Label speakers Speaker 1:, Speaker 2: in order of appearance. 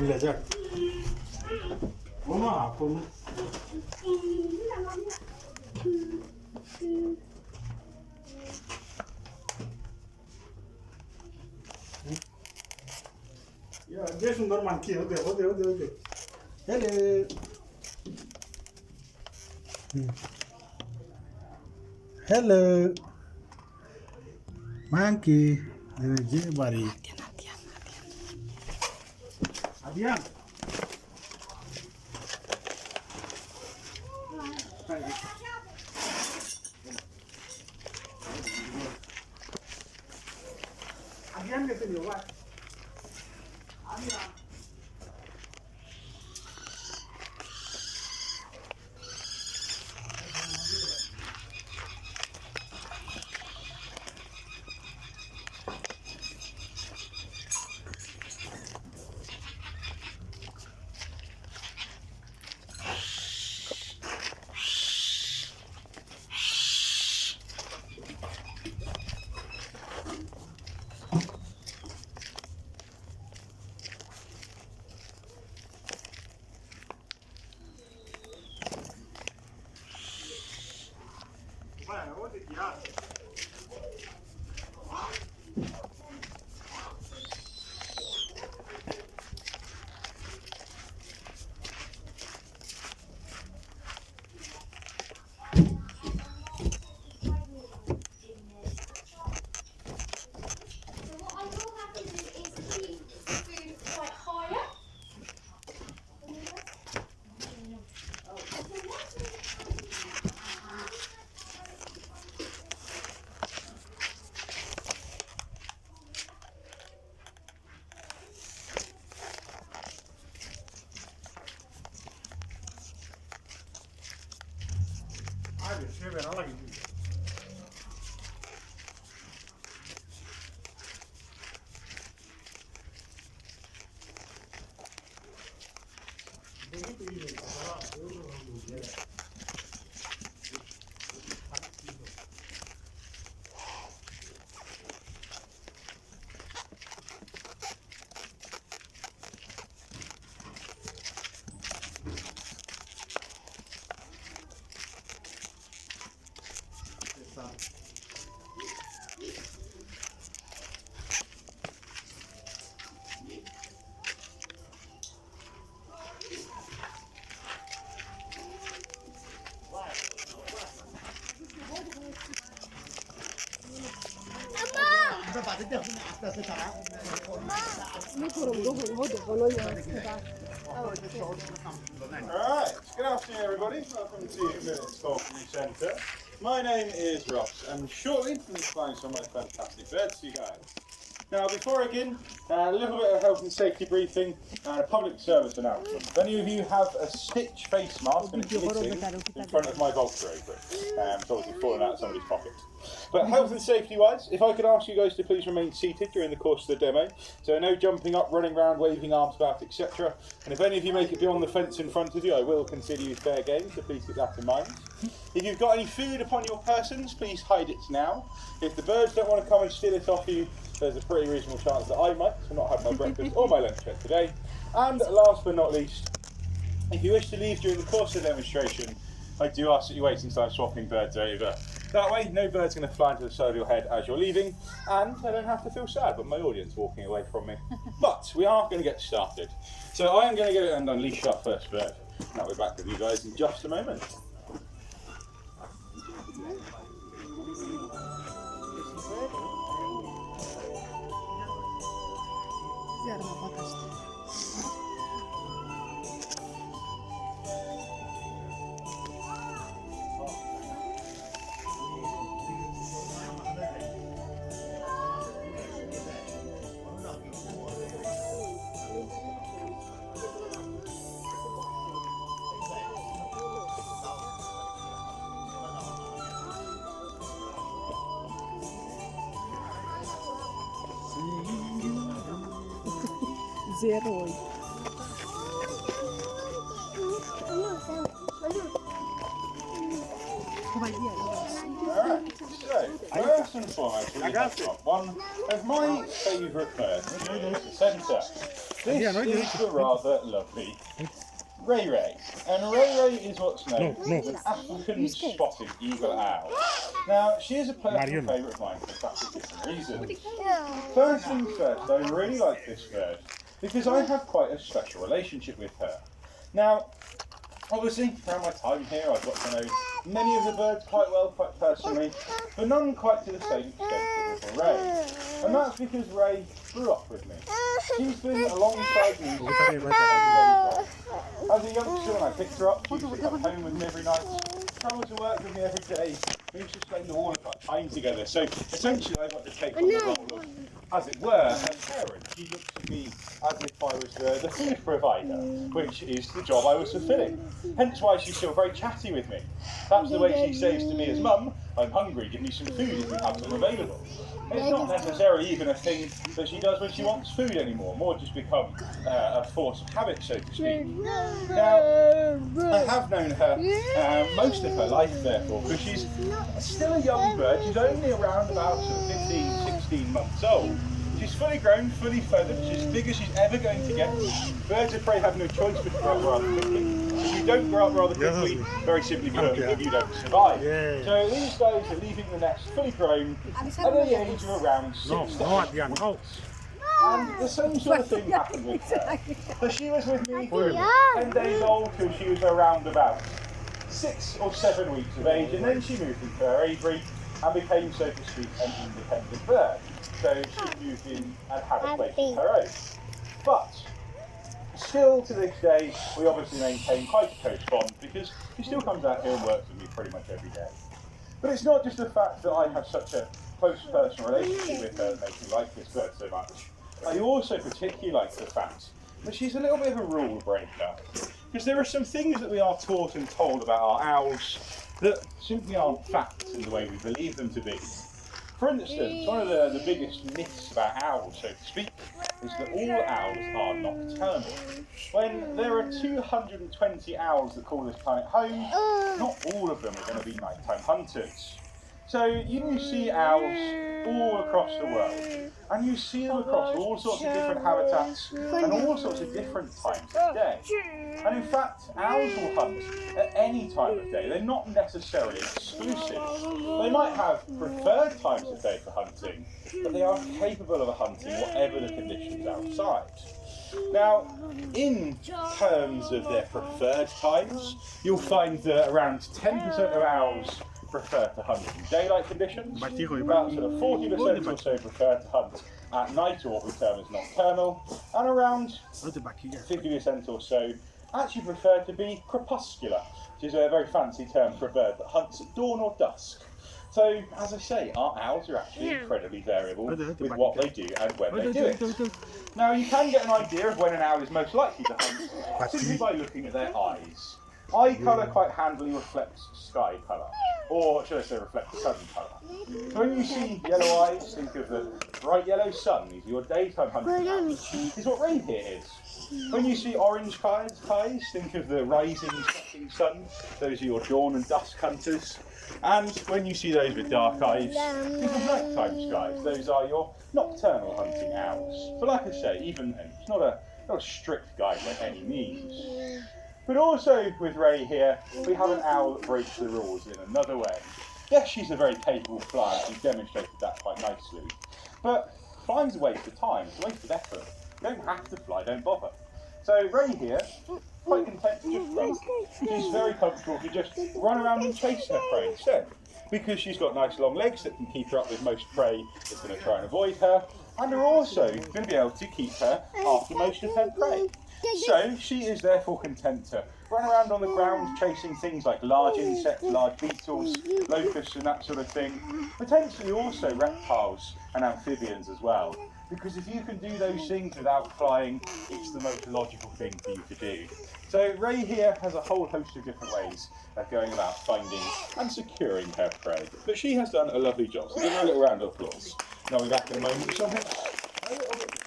Speaker 1: villager. Bunu bunu. Ya, dia sundar monkey. Ode. Hello. Hello. Monkey. Dia bari. Adian. Adian ke sini, Pak. Adian. Alright, good afternoon everybody, welcome to Minutes Talk New Centre. My name is Ross and shortly we'll be flying some of my fantastic birds to you guys. Now before I begin, a little bit of health and safety briefing and a public service announcement. If any of you have a Stitch face mask and it's missing in front of my Volker apron, it's obviously fallen out of somebody's pocket. But health and safety wise, if I could ask you guys to please remain seated during the course of the demo, so no jumping up, running around, waving arms about, etc. And if any of you make it beyond the fence in front of you, I will consider you fair game, so please keep that in mind. If you've got any food upon your persons, please hide it now. If the birds don't want to come and steal it off you, there's a pretty reasonable chance that I might not have my breakfast or my lunch yet today. And last but not least, if you wish to leave during the course of the demonstration, I do ask that you wait until I'm swapping birds over. That way, no bird's going to fly into the side of your head as you're leaving, and I don't have to feel sad about my audience walking away from me. But we are going to get started. So I am going to go and unleash our first bird. Now we're back with you guys in just a moment.
Speaker 2: Zero.
Speaker 3: Alright, so first and foremost, we have got one of my favourite birds, the centre.
Speaker 1: This is the rather lovely Ray Ray. And Ray Ray is what's known as an African spotted eagle owl. Now, she is a personal favourite of mine for a couple of different reasons. First things first, I really like this bird because I have quite a special relationship with her. Now, obviously, throughout my time here, I've got to know many of the birds quite well, quite personally, but none quite to the same extent as little Ray. And that's because Ray grew up with me. She's been alongside me since every day. As a youngster, when I picked her up, she used to come home with me every night, travel to work with me every day. We used to spend all of our time together. So essentially, I got to take on the role of, as it were, her parent. She looks at me as if I was the food provider, which is the job I was fulfilling. Hence why she's still very chatty with me. That's the way she says to me as mum, I'm hungry, give me some food if you have some available. It's not necessarily even a thing that she does when she wants food anymore, more just become a force of habit, so to speak. Now, I have known her most of her life, therefore, because she's still a young bird. She's only around about sort of 15, 16 months old. She's fully grown, fully feathered, she's as big as she's ever going to get. Birds of prey have no choice but to grow up rather quickly. If you don't grow up rather quickly, very simply put, you don't survive. So these guys are leaving the nest fully grown at the age of around 6 to 8 weeks. And the same sort of thing happened with her. So she was with me from 10 days old till she was around about 6 or 7 weeks of age, and then she moved into her aviary and became, so to speak, an independent bird. So she moved in and had a place of her own. But still to this day, we obviously maintain quite a close bond because she still comes out here and works with me pretty much every day. But it's not just the fact that I have such a close personal relationship with her that makes me like this bird so much. I also particularly like the fact that she's a little bit of a rule breaker. Because there are some things that we are taught and told about our owls that simply aren't facts in the way we believe them to be. For instance, one of the biggest myths about owls, so to speak, is that all owls are nocturnal. When there are 220 owls that call this planet home, not all of them are going to be nighttime hunters. So you see owls all across the world, and you see them across all sorts of different habitats and all sorts of different times of day. And in fact, owls will hunt at any time of day. They're not necessarily exclusive. They might have preferred times of day for hunting, but they are capable of hunting whatever the conditions outside. Now, in terms of their preferred times, you'll find that around 10% of owls prefer to hunt in daylight conditions, about sort of 40% or so prefer to hunt at night, or what we term as nocturnal, and around 50% or so actually prefer to be crepuscular, which is a very fancy term for a bird that hunts at dawn or dusk. So, as I say, our owls are actually incredibly variable with what they do and when they do it. Now, you can get an idea of when an owl is most likely to hunt simply by looking at their eyes. Eye colour quite handily reflects sky colour, or should I say reflects sun colour. So when you see yellow eyes, think of the bright yellow sun, these are your daytime hunting owls. This is what rain here is. When you see orange skies, think of the rising, setting sun, those are your dawn and dusk hunters. And when you see those with dark eyes, think of nighttime skies, those are your nocturnal hunting owls. But like I say, even then, it's not a strict guide by any means. But also with Ray here, we have an owl that breaks the rules in another way. Yes, she's a very capable flyer, she's demonstrated that quite nicely. But flying's a waste of time, it's a waste of effort. You don't have to fly, don't bother. So Ray here, quite content to just run. She's very comfortable to just run around and chase her prey instead. Because she's got nice long legs that can keep her up with most prey that's going to try and avoid her, and are also going to be able to keep her after most of her prey. So she is therefore content to run around on the ground chasing things like large insects, large beetles, locusts and that sort of thing. Potentially also reptiles and amphibians as well. Because if you can do those things without flying, it's the most logical thing for you to do. So Ray here has a whole host of different ways of going about finding and securing her prey. But she has done a lovely job, so give her a little round of applause. And I'll be back in a moment with something a little bit